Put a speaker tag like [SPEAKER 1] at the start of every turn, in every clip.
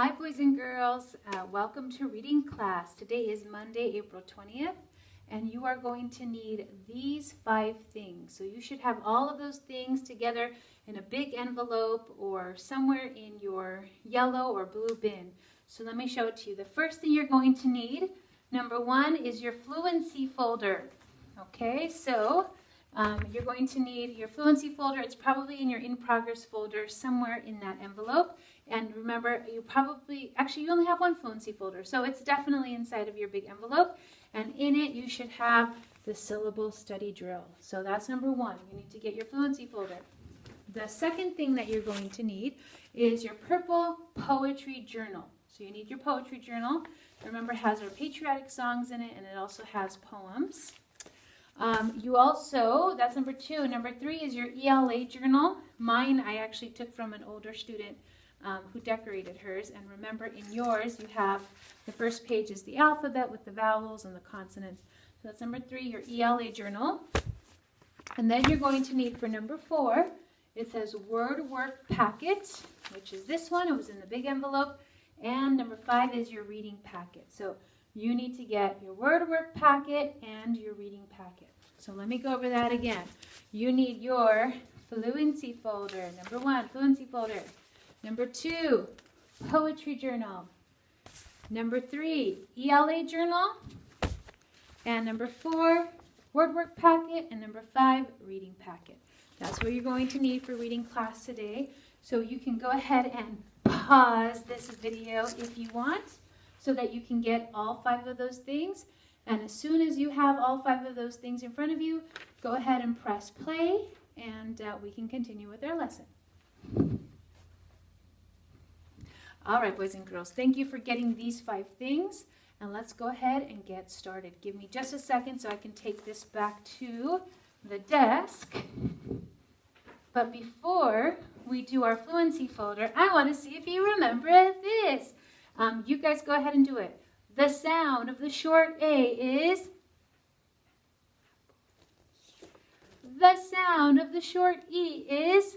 [SPEAKER 1] Hi boys and girls, welcome to reading class. Today is Monday, April 20th, and you are going to need these 5 things. So you should have all of those things together in a big envelope or somewhere in your yellow or blue bin. So let me show it to you. The first thing you're going to need, number 1, is your fluency folder. Okay, so you're going to need your fluency folder. It's probably in your in progress folder somewhere in that envelope. And remember, you only have one fluency folder, so it's definitely inside of your big envelope. And in it, you should have the syllable study drill. So that's number 1. You need to get your fluency folder. The second thing that you're going to need is your purple poetry journal. So you need your poetry journal. Remember, it has our patriotic songs in it, and it also has poems. That's number 2. Number 3 is your ELA journal. Mine, I actually took from an older student who decorated hers. And remember, in yours, you have the first page is the alphabet with the vowels and the consonants. So that's number 3, your ELA journal. And then you're going to need for number 4, it says word work packet, which is this one. It was in the big envelope. And number 5 is your reading packet. So you need to get your word work packet and your reading packet. So let me go over that again. You need your fluency folder. Number 1, fluency folder. Number 2, poetry journal. Number 3, ELA journal. And number 4, word work packet. And number 5, reading packet. That's what you're going to need for reading class today. So you can go ahead and pause this video if you want so that you can get all 5 of those things. And as soon as you have all 5 of those things in front of you, go ahead and press play and we can continue with our lesson. All right, boys and girls, thank you for getting these 5 things. And let's go ahead and get started. Give me just a second so I can take this back to the desk. But before we do our fluency folder, I want to see if you remember this. You guys go ahead and do it. The sound of the short A is... The sound of the short E is...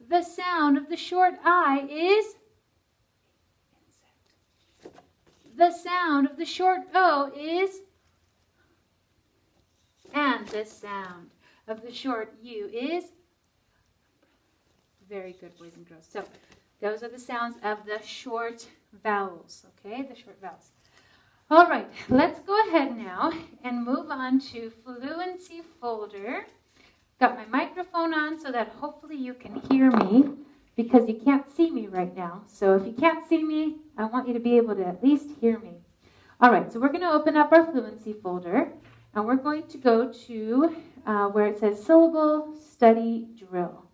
[SPEAKER 1] The sound of the short I is... The sound of the short O is... And the sound of the short U is... Very good, boys and girls. So those are the sounds of the short vowels, okay? The short vowels. All right, let's go ahead now and move on to fluency folder. Got my microphone on so that hopefully you can hear me because you can't see me right now. So if you can't see me, I want you to be able to at least hear me. All right, so we're going to open up our fluency folder and we're going to go to where it says syllable study drill.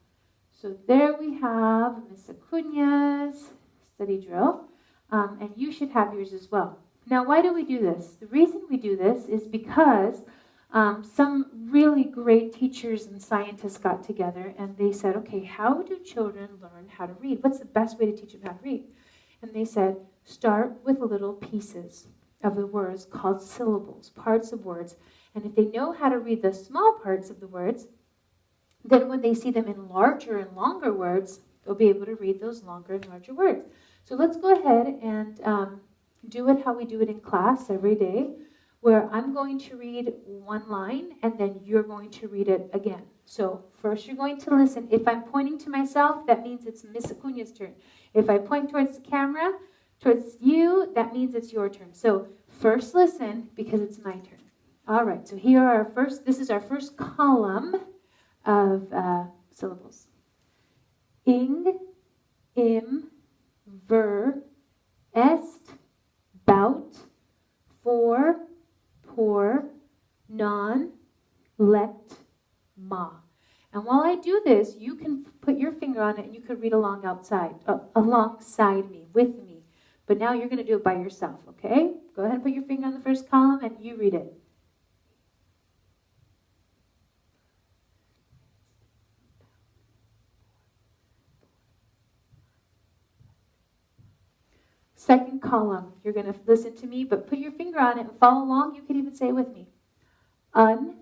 [SPEAKER 1] So there we have Miss Acuna's study drill, and you should have yours as well. Now, why do we do this? The reason we do this is because some really great teachers and scientists got together and they said, okay, how do children learn how to read? What's the best way to teach them how to read? And they said, start with little pieces of the words called syllables, parts of words. And if they know how to read the small parts of the words, then when they see them in larger and longer words, they'll be able to read those longer and larger words. So let's go ahead and do it how we do it in class every day, where I'm going to read one line and then you're going to read it again. So first you're going to listen. If I'm pointing to myself, that means it's Miss Acuna's turn. If I point towards the camera, towards you, that means it's your turn. So first listen because it's my turn. All right, so this is our first column of syllables. Ing, im, ver, est, bout, for, pour, non, lect, ma. And while I do this, you can put your finger on it and you could read alongside me, with me. But now you're going to do it by yourself, okay? Go ahead and put your finger on the first column and you read it. Second column, you're going to listen to me, but put your finger on it and follow along. You can even say it with me. Un,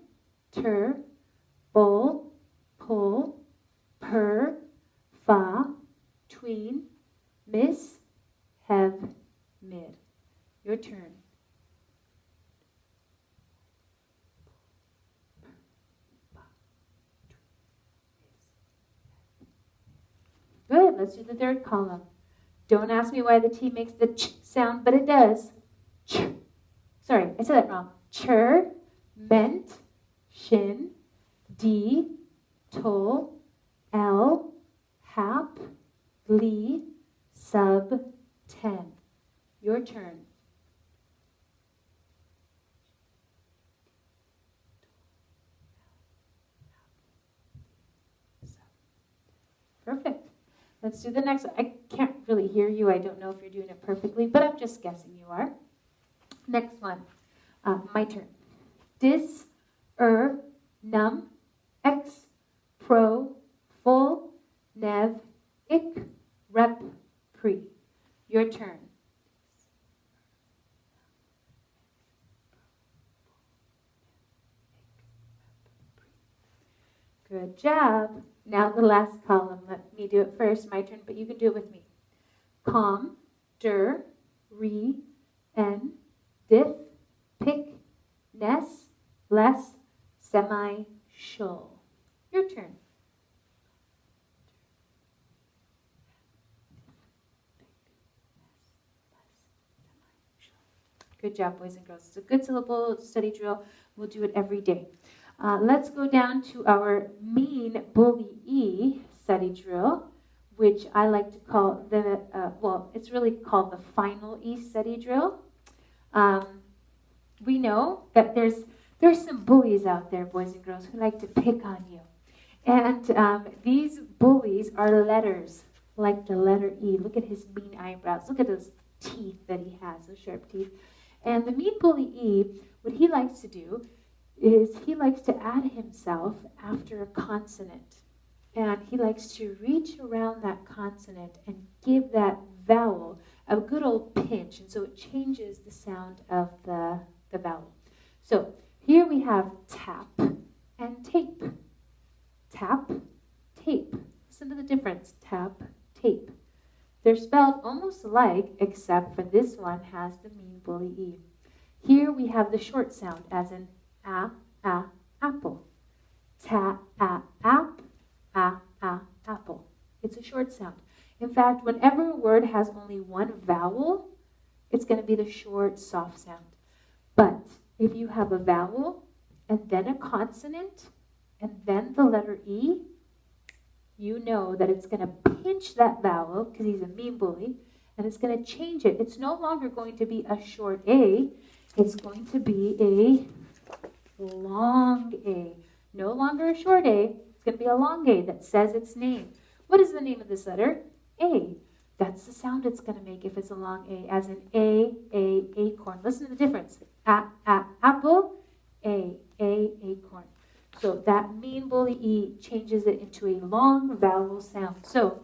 [SPEAKER 1] ter, bull, pull, per, fa, tween, miss, have, mid. Your turn. Good, let's do the third column. Don't ask me why the T makes the ch sound, but it does. Ch. Sorry, I said that wrong. Chur, ment, shin, D, tol, L, hap, li, sub, ten. Your turn. Perfect. Let's do the next one. I can't really hear you. I don't know if you're doing it perfectly, but I'm just guessing you are. Next one. My turn. Dis, num, ex, pro, full, nev, ic, rep, pre. Your turn. Good job. Now the last column. Let me do it first. My turn, but you can do it with me. Com, der, re, en, diff, pick, ness, less, semi, shul. Your turn. Good job, boys and girls. It's a good syllable study drill. We'll do it every day. Let's go down to our mean bully E study drill, which I like to call it's really called the final E study drill. We know that there's some bullies out there, boys and girls, who like to pick on you. And these bullies are letters, like the letter E. Look at his mean eyebrows. Look at those teeth that he has, those sharp teeth. And the mean bully E, what he likes to do is he likes to add himself after a consonant. And he likes to reach around that consonant and give that vowel a good old pinch. And so it changes the sound of the vowel. So here we have tap and tape. Tap, tape. Listen to the difference. Tap, tape. They're spelled almost alike, except for this one has the mean bully E. Here we have the short sound, as in apple. Ta, app, apple. It's a short sound. In fact, whenever a word has only one vowel, it's going to be the short, soft sound. But if you have a vowel, and then a consonant, and then the letter E, you know that it's going to pinch that vowel, because he's a mean bully, and it's going to change it. It's no longer going to be a short A, it's going to be a long A. No longer a short A, it's going to be a long A that says its name. What is the name of this letter? A. That's the sound it's going to make if it's a long A, as in acorn. Listen to the difference. Apple, acorn. So that mean bully E changes it into a long vowel sound. So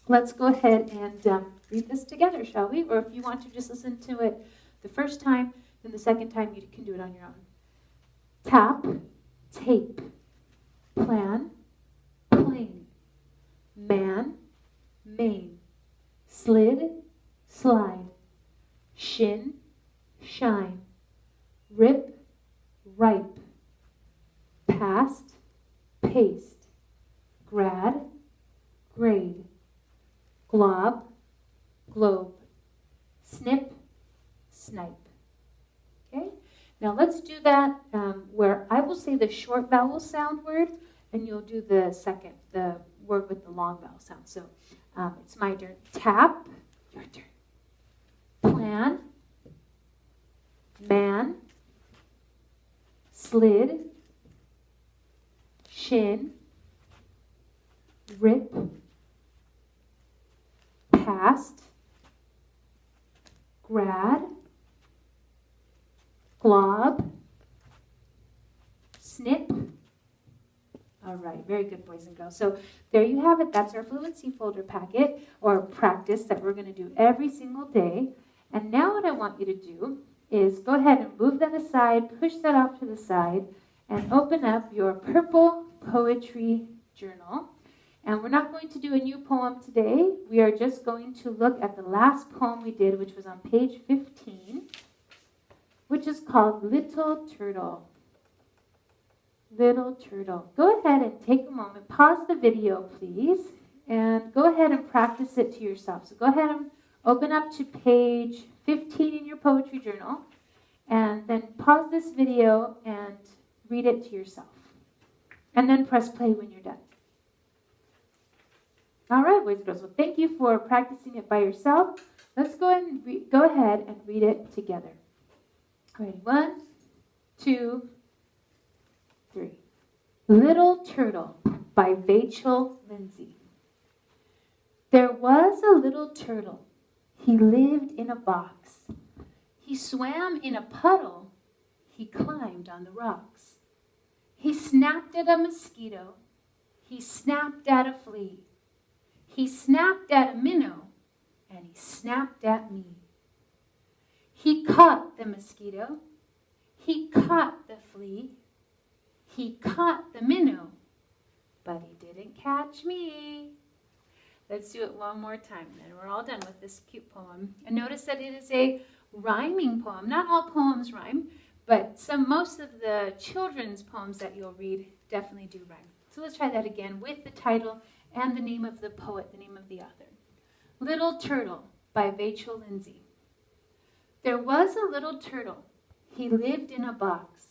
[SPEAKER 1] let's go ahead and read this together, shall we? Or if you want to just listen to it the first time, then the second time you can do it on your own. Tap, tape, plan, plane, man, main, slid, slide, shin, shine, rip, ripe, past, paste, grad, grade, glob, globe, snip, snipe. Okay? Now let's do that where I will say the short vowel sound word, and you'll do the second, the word with the long vowel sound. So it's my turn. Tap, your turn. Plan, man, slid, shin, rip, past, grad, glob, snip. All right, very good, boys and girls. So there you have it. That's our fluency folder packet or practice that we're going to do every single day. And now what I want you to do is go ahead and move that aside, push that off to the side, and open up your purple poetry journal. And we're not going to do a new poem today. We are just going to look at the last poem we did, which was on page 15, which is called Little Turtle. Little Turtle. Go ahead and take a moment. Pause the video, please, and go ahead and practice it to yourself. So go ahead and open up to page 15 in your poetry journal, and then pause this video and read it to yourself. And then press play when you're done. All right, boys and girls. Well, thank you for practicing it by yourself. Let's go ahead and read it together. Ready? 1, 2, 3. Little Turtle by Vachel Lindsay. There was a little turtle. He lived in a box. He swam in a puddle. He climbed on the rocks. He snapped at a mosquito. He snapped at a flea. He snapped at a minnow, and he snapped at me. He caught the mosquito. He caught the flea. He caught the minnow, but he didn't catch me. Let's do it one more time, and we're all done with this cute poem. And notice that it is a rhyming poem. Not all poems rhyme, but most of the children's poems that you'll read definitely do rhyme. So let's try that again with the title and the name of the poet, the name of the author. Little Turtle by Vachel Lindsay. There was a little turtle. He lived in a box.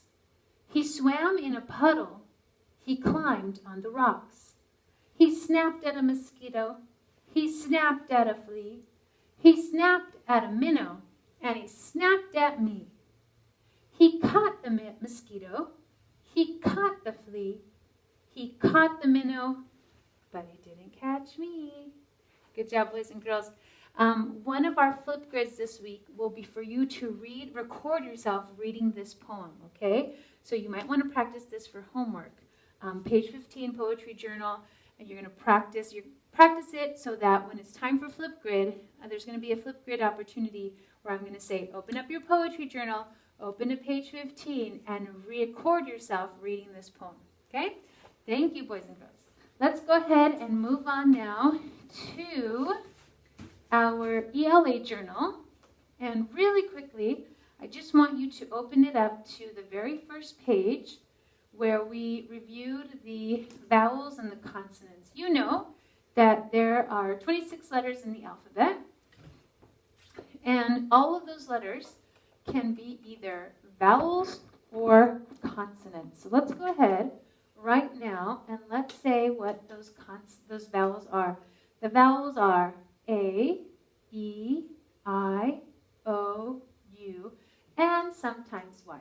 [SPEAKER 1] He swam in a puddle. He climbed on the rocks. He snapped at a mosquito. He snapped at a flea. He snapped at a minnow, and he snapped at me. He caught the mosquito. He caught the flea. He caught the minnow, but he didn't catch me. Good job, boys and girls. One of our flip grids this week will be for you to record yourself reading this poem, okay? So you might want to practice this for homework. Page 15, Poetry Journal, and you're going to practice it so that when it's time for flip grid, there's going to be a flip grid opportunity where I'm going to say, open up your poetry journal, open to page 15, and record yourself reading this poem, okay? Thank you, boys and girls. Let's go ahead and move on now to our ELA journal. And really quickly, I just want you to open it up to the very first page where we reviewed the vowels and the consonants. You know that there are 26 letters in the alphabet, and all of those letters can be either vowels or consonants. So let's go ahead right now and let's say what those vowels are. The vowels are A, E, I, O, U, and sometimes Y.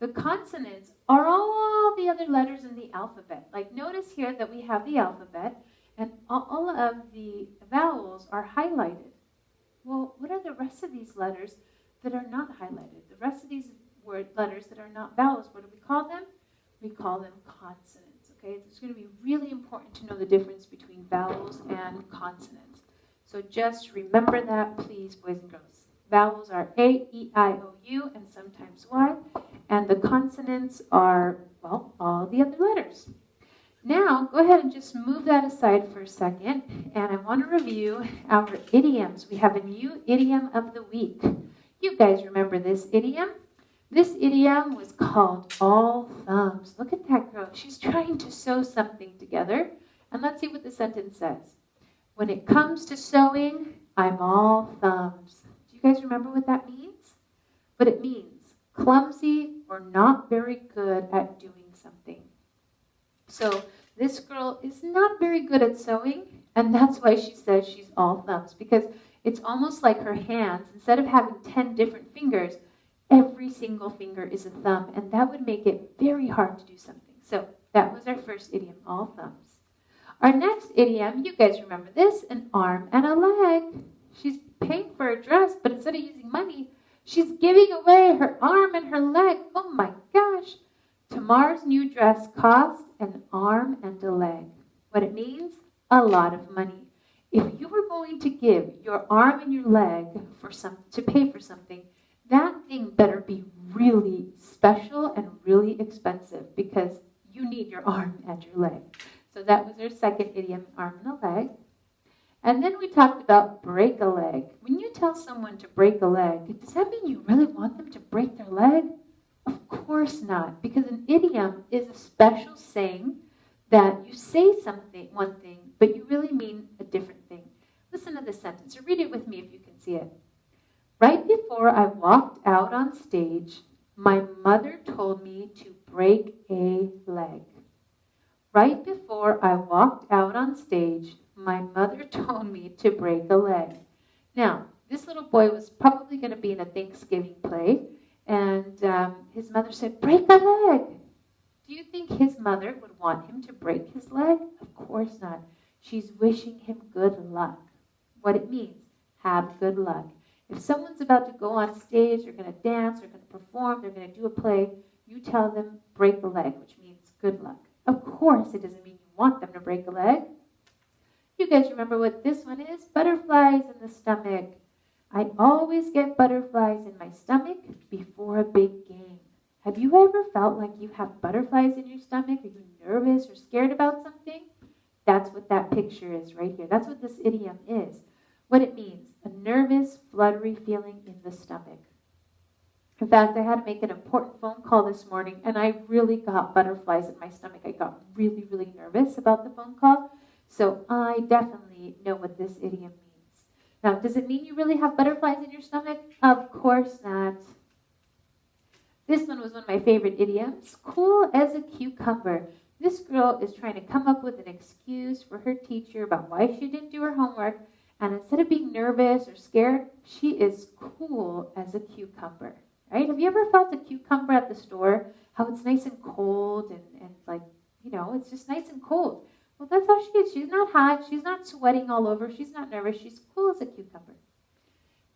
[SPEAKER 1] The consonants are all the other letters in the alphabet. Like notice here that we have the alphabet and all of the vowels are highlighted. Well, what are the rest of these letters that are not highlighted? The rest of these letters that are not vowels, what do we call them? We call them consonants, okay? It's going to be really important to know the difference between vowels and consonants. So just remember that, please, boys and girls. Vowels are A, E, I, O, U, and sometimes Y. And the consonants are, well, all the other letters. Now, go ahead and just move that aside for a second. And I want to review our idioms. We have a new idiom of the week. You guys remember this idiom? This idiom was called all thumbs. Look at that girl. She's trying to sew something together. And let's see what the sentence says. When it comes to sewing, I'm all thumbs. Do you guys remember what that means? What it means. Clumsy or not very good at doing something. So this girl is not very good at sewing, and that's why she says she's all thumbs, because it's almost like her hands, instead of having 10 different fingers, every single finger is a thumb, and that would make it very hard to do something. So that was our first idiom, all thumbs. Our next idiom, you guys remember this, an arm and a leg. She's paying for a dress, but instead of using money, she's giving away her arm and her leg. Oh my gosh. Tamar's new dress cost an arm and a leg. What it means? A lot of money. If you were going to give your arm and your leg to pay for something, that thing better be really special and really expensive because you need your arm and your leg. So that was our second idiom, arm and a leg. And then we talked about break a leg. When you tell someone to break a leg, does that mean you really want them to break their leg? Of course not, because an idiom is a special saying that you say something, one thing, but you really mean a different thing. Listen to this sentence, or read it with me if you can see it. Right before I walked out on stage, my mother told me to break a leg. Right before I walked out on stage, my mother told me to break a leg. Now, this little boy was probably going to be in a Thanksgiving play, and his mother said, break a leg. Do you think his mother would want him to break his leg? Of course not. She's wishing him good luck. What it means, have good luck. If someone's about to go on stage, they're going to dance, they're going to perform, they're going to do a play, you tell them break a leg, which means good luck. Of course, it doesn't mean you want them to break a leg. You guys remember what this one is? Butterflies in the stomach. I always get butterflies in my stomach before a big game. Have you ever felt like you have butterflies in your stomach? Are you nervous or scared about something? That's what that picture is right here. That's what this idiom is. What it means, a nervous, fluttery feeling in the stomach. In fact, I had to make an important phone call this morning, and I really got butterflies in my stomach. I got really, really nervous about the phone call. So I definitely know what this idiom means. Now, does it mean you really have butterflies in your stomach? Of course not. This one was one of my favorite idioms. Cool as a cucumber. This girl is trying to come up with an excuse for her teacher about why she didn't do her homework. And instead of being nervous or scared, she is cool as a cucumber. Right? Have you ever felt a cucumber at the store? How it's nice and cold and like, it's just nice and cold. Well, that's how she is. She's not hot. She's not sweating all over. She's not nervous. She's cool as a cucumber.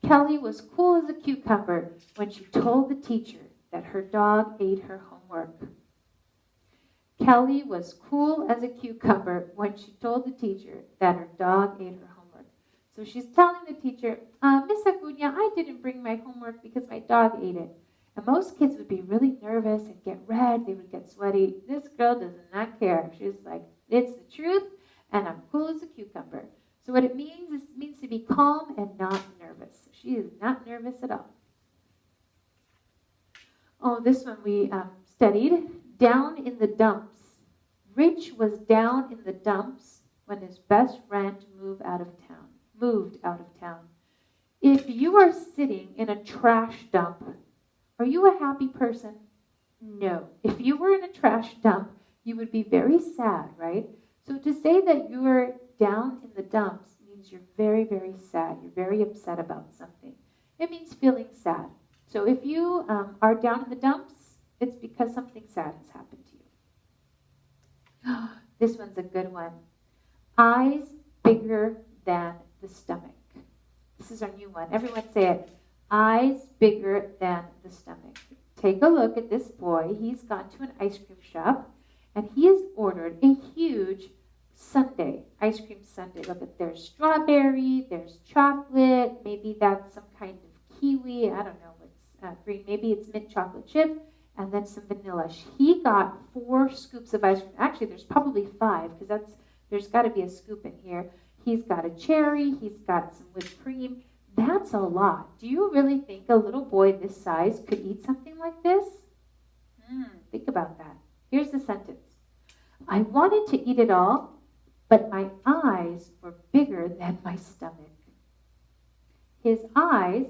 [SPEAKER 1] Kelly was cool as a cucumber when she told the teacher that her dog ate her homework. Kelly was cool as a cucumber when she told the teacher that her dog ate her homework. So she's telling the teacher, Miss Acuña, I didn't bring my homework because my dog ate it. And most kids would be really nervous and get red. They would get sweaty. This girl does not care. She's like, it's the truth, and I'm cool as a cucumber. So what it means is it means to be calm and not nervous. She is not nervous at all. Oh, this one we studied. Down in the dumps. Rich was down in the dumps when his best friend moved out of town. If you are sitting in a trash dump, are you a happy person? No. If you were in a trash dump, you would be very sad, right? So to say that you're down in the dumps means you're very, very sad. You're very upset about something. It means feeling sad. So if you are down in the dumps, it's because something sad has happened to you. This one's a good one. Eyes bigger than the stomach. This is our new one. Everyone say it. Eyes bigger than the stomach. Take a look at this boy. He's gone to an ice cream shop, and he has ordered a huge sundae, ice cream sundae. Look at, there's strawberry, there's chocolate, maybe that's some kind of kiwi, I don't know what's green, maybe it's mint chocolate chip, and then some vanilla. He got 4 scoops of ice cream. Actually, there's probably 5, because there's got to be a scoop in here. He's got a cherry, he's got some whipped cream. That's a lot. Do you really think a little boy this size could eat something like this? Think about that. Here's the sentence. I wanted to eat it all, but my eyes were bigger than my stomach. His eyes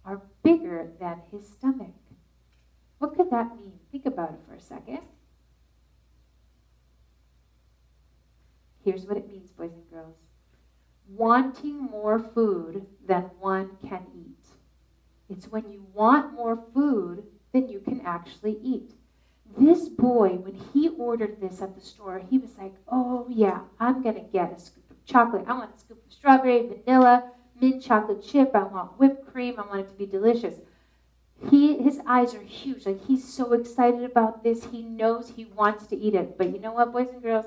[SPEAKER 1] are bigger than his stomach. What could that mean? Think about it for a second. Here's what it means, boys and girls. Wanting more food than one can eat. It's when you want more food than you can actually eat. This boy, when he ordered this at the store, he was like, oh yeah, I'm going to get a scoop of chocolate. I want a scoop of strawberry, vanilla, mint chocolate chip. I want whipped cream. I want it to be delicious. His eyes are huge. Like, he's so excited about this. He knows he wants to eat it. But you know what, boys and girls?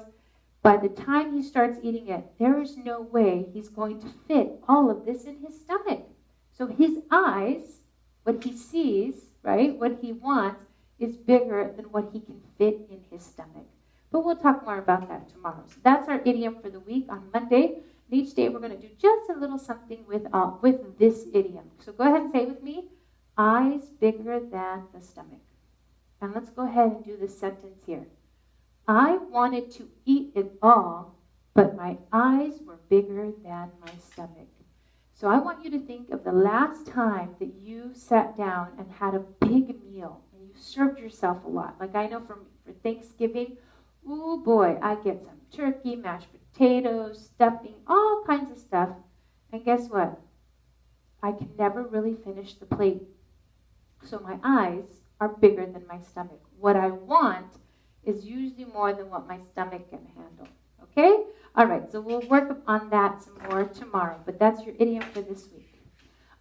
[SPEAKER 1] By the time he starts eating it, there is no way he's going to fit all of this in his stomach. So his eyes, what he sees, right, what he wants, is bigger than what he can fit in his stomach. But we'll talk more about that tomorrow. So that's our idiom for the week on Monday. And each day we're going to do just a little something with this idiom. So go ahead and say it with me. Eyes bigger than the stomach. And let's go ahead and do this sentence here. I wanted to eat it all, but my eyes were bigger than my stomach. So I want you to think of the last time that you sat down and had a big meal and you served yourself a lot. Like I know for Thanksgiving, oh boy, I get some turkey, mashed potatoes, stuffing, all kinds of stuff. And guess what? I can never really finish the plate. So my eyes are bigger than my stomach. What I want is usually more than what my stomach can handle. Okay? All right, so we'll work on that some more tomorrow, but that's your idiom for this week.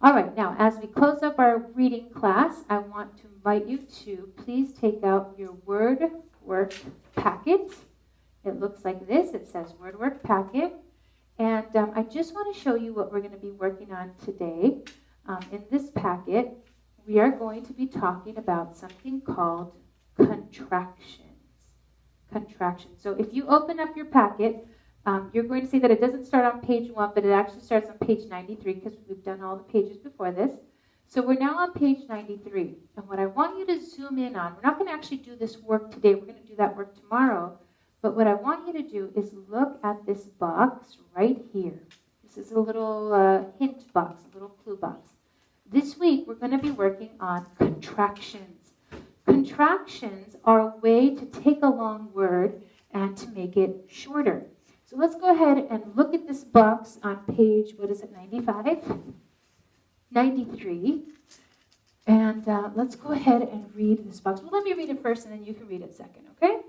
[SPEAKER 1] All right, now as we close up our reading class, I want to invite you to please take out your word work packet. It looks like this. It says word work packet. And I just want to show you what we're going to be working on today. In this packet, we are going to be talking about something called contractions. Contractions. So if you open up your packet, you're going to see that it doesn't start on page 1, but it actually starts on page 93 because we've done all the pages before this. So we're now on page 93. And what I want you to zoom in on, we're not going to actually do this work today. We're going to do that work tomorrow. But what I want you to do is look at this box right here. This is a little hint box, a little clue box. This week, we're going to be working on contractions. Contractions are a way to take a long word and to make it shorter. So let's go ahead and look at this box on page, 95? 93. And let's go ahead and read this box. Well, let me read it first, and then you can read it second, okay?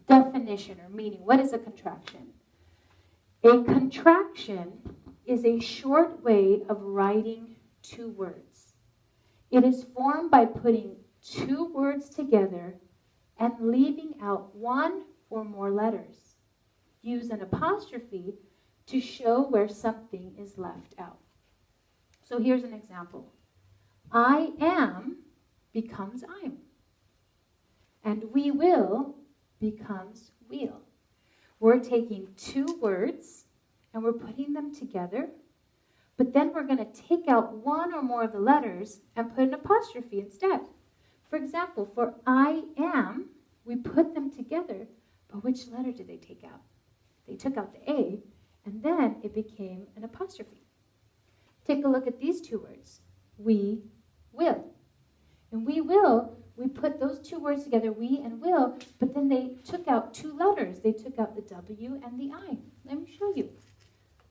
[SPEAKER 1] Definition or meaning. What is a contraction? A contraction is a short way of writing two words. It is formed by putting two words together and leaving out one or more letters. Use an apostrophe to show where something is left out. So here's an example. I am becomes I'm. And we will becomes we'll. We're taking two words and we're putting them together, but then we're going to take out one or more of the letters and put an apostrophe instead. For example, for I am, we put them together, but which letter did they take out? They took out the A, and then it became an apostrophe. Take a look at these two words. We will. And we will, we put those two words together, we and will, but then they took out two letters. They took out the W and the I. Let me show you.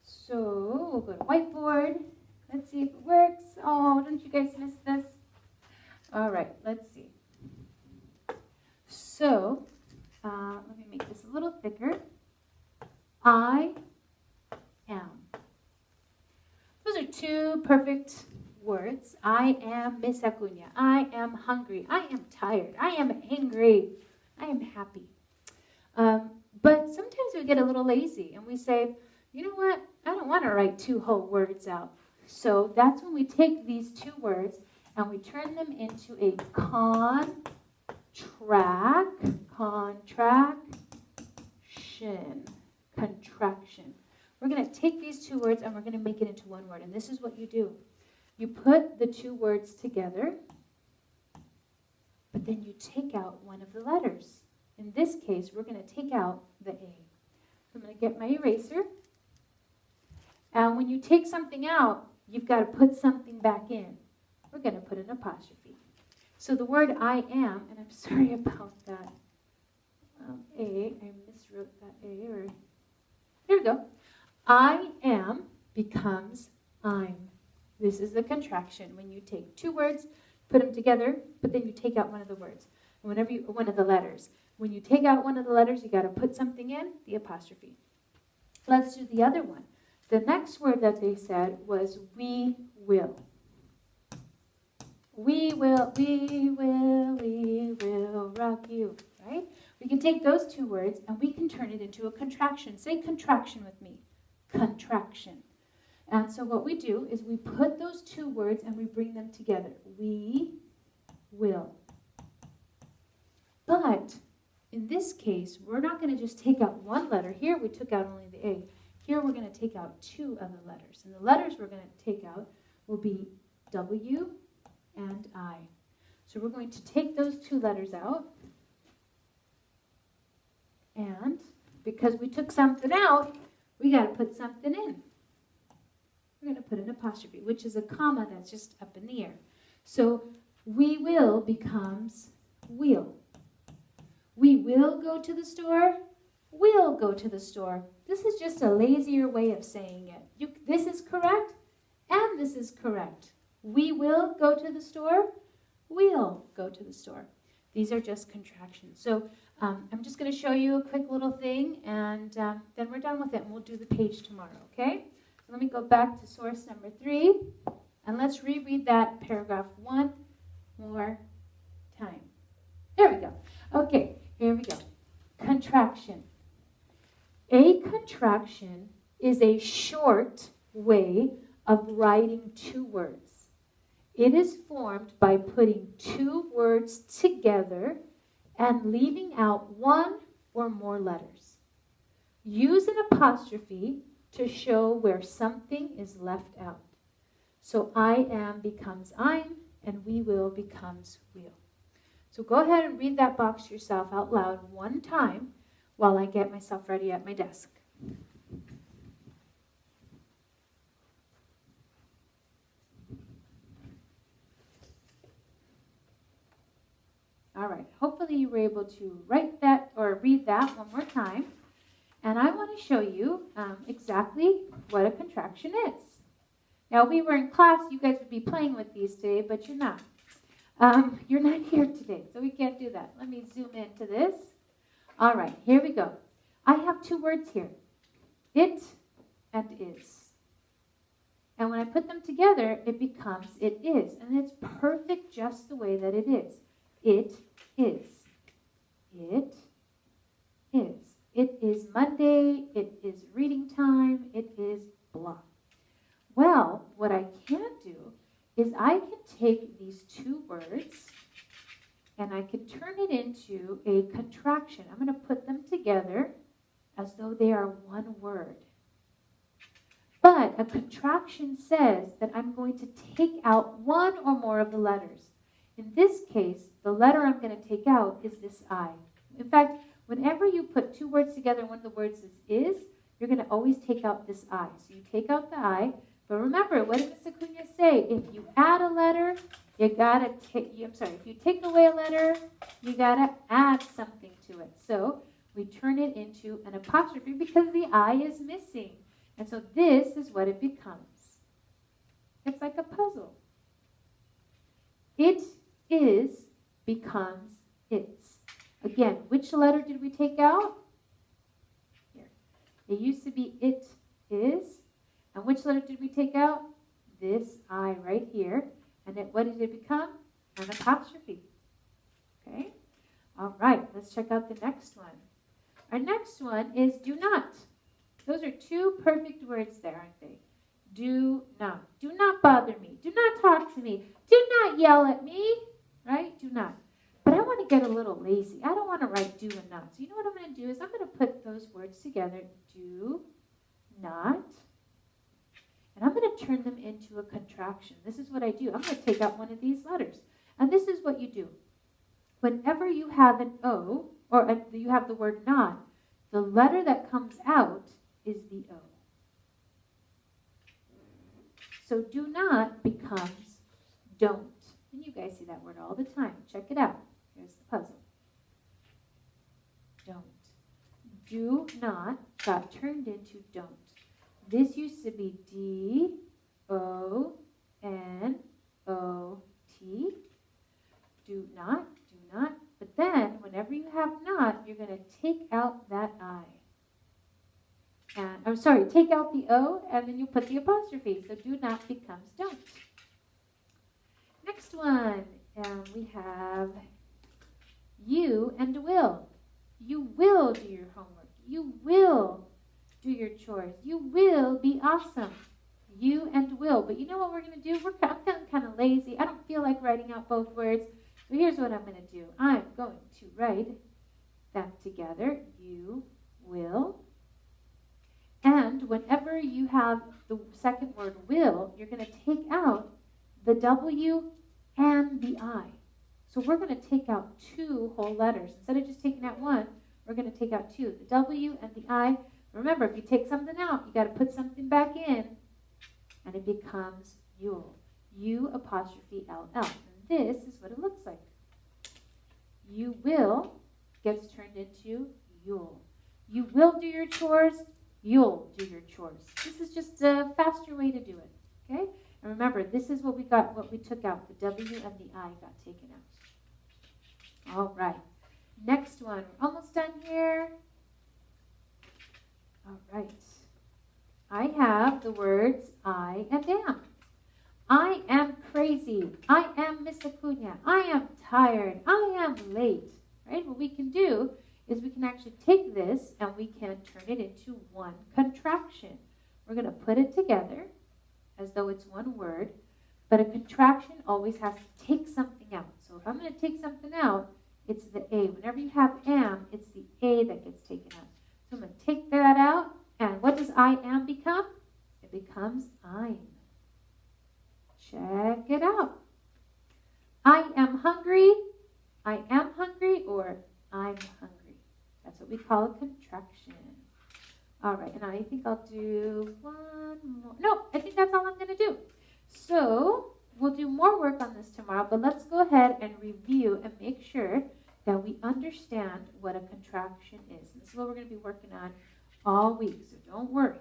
[SPEAKER 1] So we'll go to whiteboard. Let's see if it works. Oh, don't you guys miss this? All right, let's see. So let me make this a little thicker. I am. Those are two perfect words. I am Miss Acuna. I am hungry. I am tired. I am angry. I am happy. But sometimes we get a little lazy and we say, you know what? I don't want to write two whole words out. So that's when we take these two words and we turn them into a contraction. We're going to take these two words and we're going to make it into one word. And this is what you do. You put the two words together, but then you take out one of the letters. In this case, we're going to take out the A. I'm going to get my eraser. And when you take something out, you've got to put something back in. We're going to put an apostrophe. So the word I am, and I'm sorry about that A, I miswrote that A. Here we go. I am becomes I'm. This is the contraction when you take two words, put them together, but then you take out one of the words. One of the letters. When you take out one of the letters, you got to put something in, the apostrophe. Let's do the other one. The next word that they said was we will. We will rock you, right? We can take those two words and we can turn it into a contraction. Say contraction with me. Contraction. And so what we do is we put those two words and we bring them together. We will. But in this case, we're not going to just take out one letter. Here we took out only the A. Here we're going to take out two of the letters. And the letters we're going to take out will be W and I. So we're going to take those two letters out. And because we took something out, we got to put something in. We're going to put an apostrophe, which is a comma that's just up in the air. So we will becomes will. We will go to the store. We'll go to the store. This is just a lazier way of saying it. This is correct, and this is correct. We will go to the store. We'll go to the store. These are just contractions. So I'm just going to show you a quick little thing, and then we're done with it, and we'll do the page tomorrow, okay? So let me go back to source number 3, and let's reread that paragraph one more time. There we go. Okay, here we go. Contraction. A contraction is a short way of writing two words. It is formed by putting two words together and leaving out one or more letters. Use an apostrophe to show where something is left out. So I am becomes I'm, and we will becomes we'll. So go ahead and read that box yourself out loud one time while I get myself ready at my desk. All right, hopefully you were able to write that or read that one more time. And I want to show you exactly what a contraction is. Now, if we were in class, you guys would be playing with these today, but you're not. You're not here today, so we can't do that. Let me zoom into this. All right, here we go. I have two words here, it and is. And when I put them together, it becomes it is. And it's perfect just the way that it is. It is. It is. It is Monday. It is reading time. It is blah. Well, what I can do is I can take these two words and I can turn it into a contraction. I'm going to put them together as though they are one word. But a contraction says that I'm going to take out one or more of the letters. In this case, the letter I'm going to take out is this I. In fact, whenever you put two words together and one of the words is, you're going to always take out this I. So you take out the I, but remember, what did Ms. Acuna say? If you add a letter, you got to if you take away a letter, you got to add something to it. So we turn it into an apostrophe because the I is missing. And so this is what it becomes. It's like a puzzle. It is becomes it's. Again, which letter did we take out? Here. It used to be it is. And which letter did we take out? This I right here. And what did it become? An apostrophe. Okay? All right, let's check out the next one. Our next one is do not. Those are two perfect words there, aren't they? Do not. Do not bother me. Do not talk to me. Do not yell at me. Right? Do not. But I want to get a little lazy. I don't want to write do and not. So you know what I'm going to do is I'm going to put those words together. Do not. And I'm going to turn them into a contraction. This is what I do. I'm going to take out one of these letters. And this is what you do. Whenever you have an O, or you have the word not, the letter that comes out is the O. So do not becomes don't. And you guys see that word all the time. Check it out. Here's the puzzle. Don't. Do not got turned into don't. This used to be D-O-N-O-T. Do not, do not. But then, whenever you have not, you're going to take out that I. And take out the O, and then you put the apostrophe. So do not becomes don't. Next one, we have you and will. You will do your homework. You will do your chores. You will be awesome. You and will. But you know what we're going to do? I'm feeling kind of lazy. I don't feel like writing out both words. So here's what I'm going to do. I'm going to write them together, you will. And whenever you have the second word will, you're going to take out the W and the I. So we're going to take out two whole letters. Instead of just taking out one, we're going to take out two, the W and the I. Remember, if you take something out, you got to put something back in, and it becomes Yule. U''LL. And this is what it looks like. You will gets turned into Yule. You will do your chores, you'll do your chores. This is just a faster way to do it, okay? And remember, this is what we got, what we took out. The W and the I got taken out. All right. Next one. We're almost done here. All right. I have the words I and am. I am crazy. I am Miss Acuna. I am tired. I am late. Right? What we can do is we can actually take this and we can turn it into one contraction. We're going to put it together as though it's one word, but a contraction always has to take something out. So if I'm going to take something out, it's the A. Whenever you have am, it's the A that gets taken out. So I'm going to take that out, and what does I am become? It becomes I'm. Check it out. I am hungry, or I'm hungry. That's what we call a contraction. All right, and I think I'll do one more. No, I think that's all I'm going to do. So we'll do more work on this tomorrow, but let's go ahead and review and make sure that we understand what a contraction is. And this is what we're going to be working on all week, so don't worry.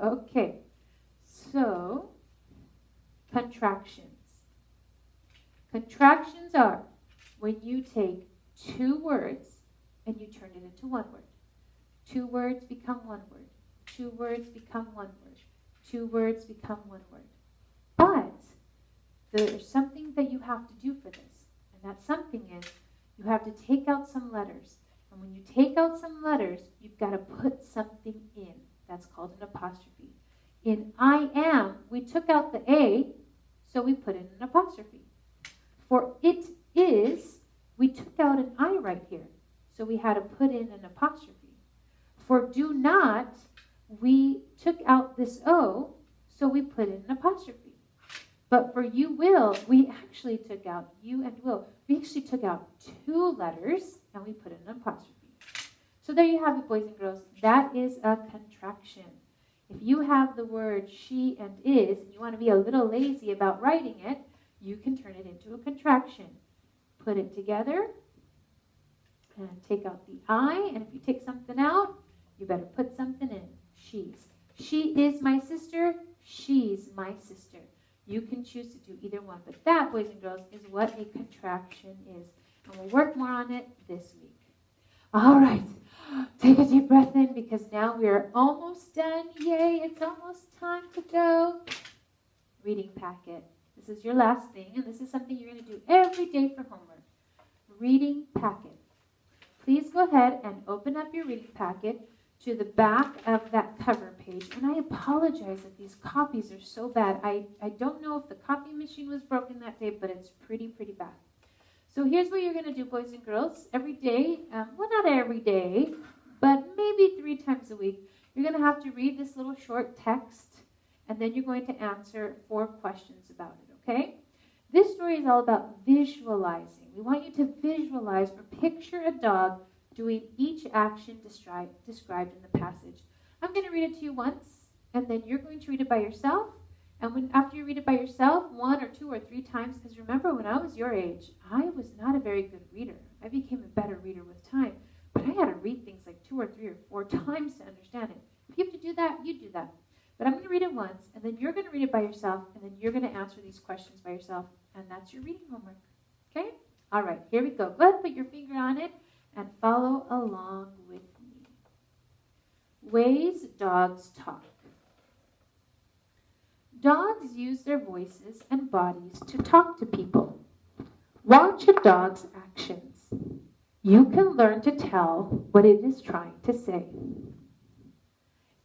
[SPEAKER 1] Okay, so contractions. Contractions are when you take two words and you turn it into one word. Two words become one word. Two words become one word. Two words become one word. But there's something that you have to do for this. And that something is you have to take out some letters. And when you take out some letters, you've got to put something in. That's called an apostrophe. In I am, we took out the A, so we put in an apostrophe. For it is, we took out an I right here, so we had to put in an apostrophe. For do not, we took out this O, so we put in an apostrophe. But for you will, we actually took out you and will. We actually took out two letters, and we put in an apostrophe. So there you have it, boys and girls. That is a contraction. If you have the word she and is, and you want to be a little lazy about writing it, you can turn it into a contraction. Put it together, and take out the I, and if you take something out, you better put something in. She's. She is my sister. She's my sister. You can choose to do either one. But that, boys and girls, is what a contraction is. And we'll work more on it this week. All right. Take a deep breath in because now we are almost done. Yay, it's almost time to go. Reading packet. This is your last thing, and this is something you're going to do every day for homework. Reading packet. Please go ahead and open up your reading packet to the back of that cover page. And I apologize that these copies are so bad. I don't know if the copy machine was broken that day, but it's pretty bad. So here's what you're going to do, boys and girls. Every day, well, not every day, but maybe 3 times a week, you're going to have to read this little short text, and then you're going to answer 4 questions about it, okay? This story is all about visualizing. We want you to visualize or picture a dog doing each action described in the passage. I'm going to read it to you once, and then you're going to read it by yourself. And after you read it by yourself, 1 or 2 or 3 times, because remember when I was your age, I was not a very good reader. I became a better reader with time, but I had to read things like 2 or 3 or 4 times to understand it. If you have to do that, you do that. But I'm going to read it once, and then you're going to read it by yourself, and then you're going to answer these questions by yourself, and that's your reading homework. Okay? All right, here we go. Go ahead and put your finger on it and follow along with me. Ways dogs talk. Dogs use their voices and bodies to talk to people. Watch a dog's actions. You can learn to tell what it is trying to say.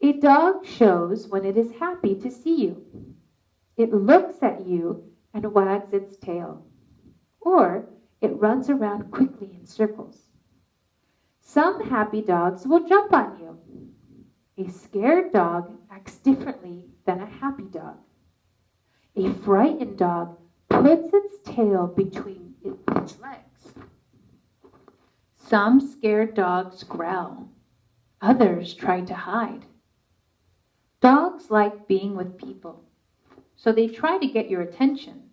[SPEAKER 1] A dog shows when it is happy to see you. It looks at you and wags its tail, or it runs around quickly in circles. Some happy dogs will jump on you. A scared dog acts differently than a happy dog. A frightened dog puts its tail between its legs. Some scared dogs growl. Others try to hide. Dogs like being with people, so they try to get your attention.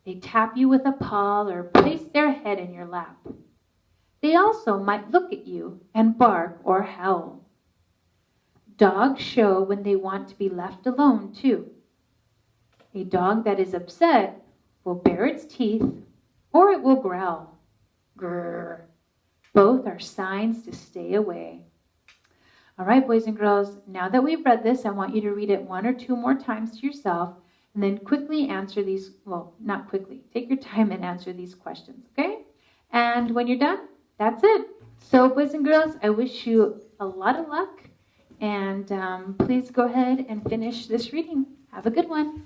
[SPEAKER 1] They tap you with a paw or place their head in your lap. They also might look at you and bark or howl. Dogs show when they want to be left alone, too. A dog that is upset will bare its teeth or it will growl. Grrr. Both are signs to stay away. All right, boys and girls, now that we've read this, I want you to read it 1 or 2 more times to yourself and then quickly answer these, well, not quickly, take your time and answer these questions, okay? And when you're done, that's it. So, boys and girls, I wish you a lot of luck, and please go ahead and finish this reading. Have a good one.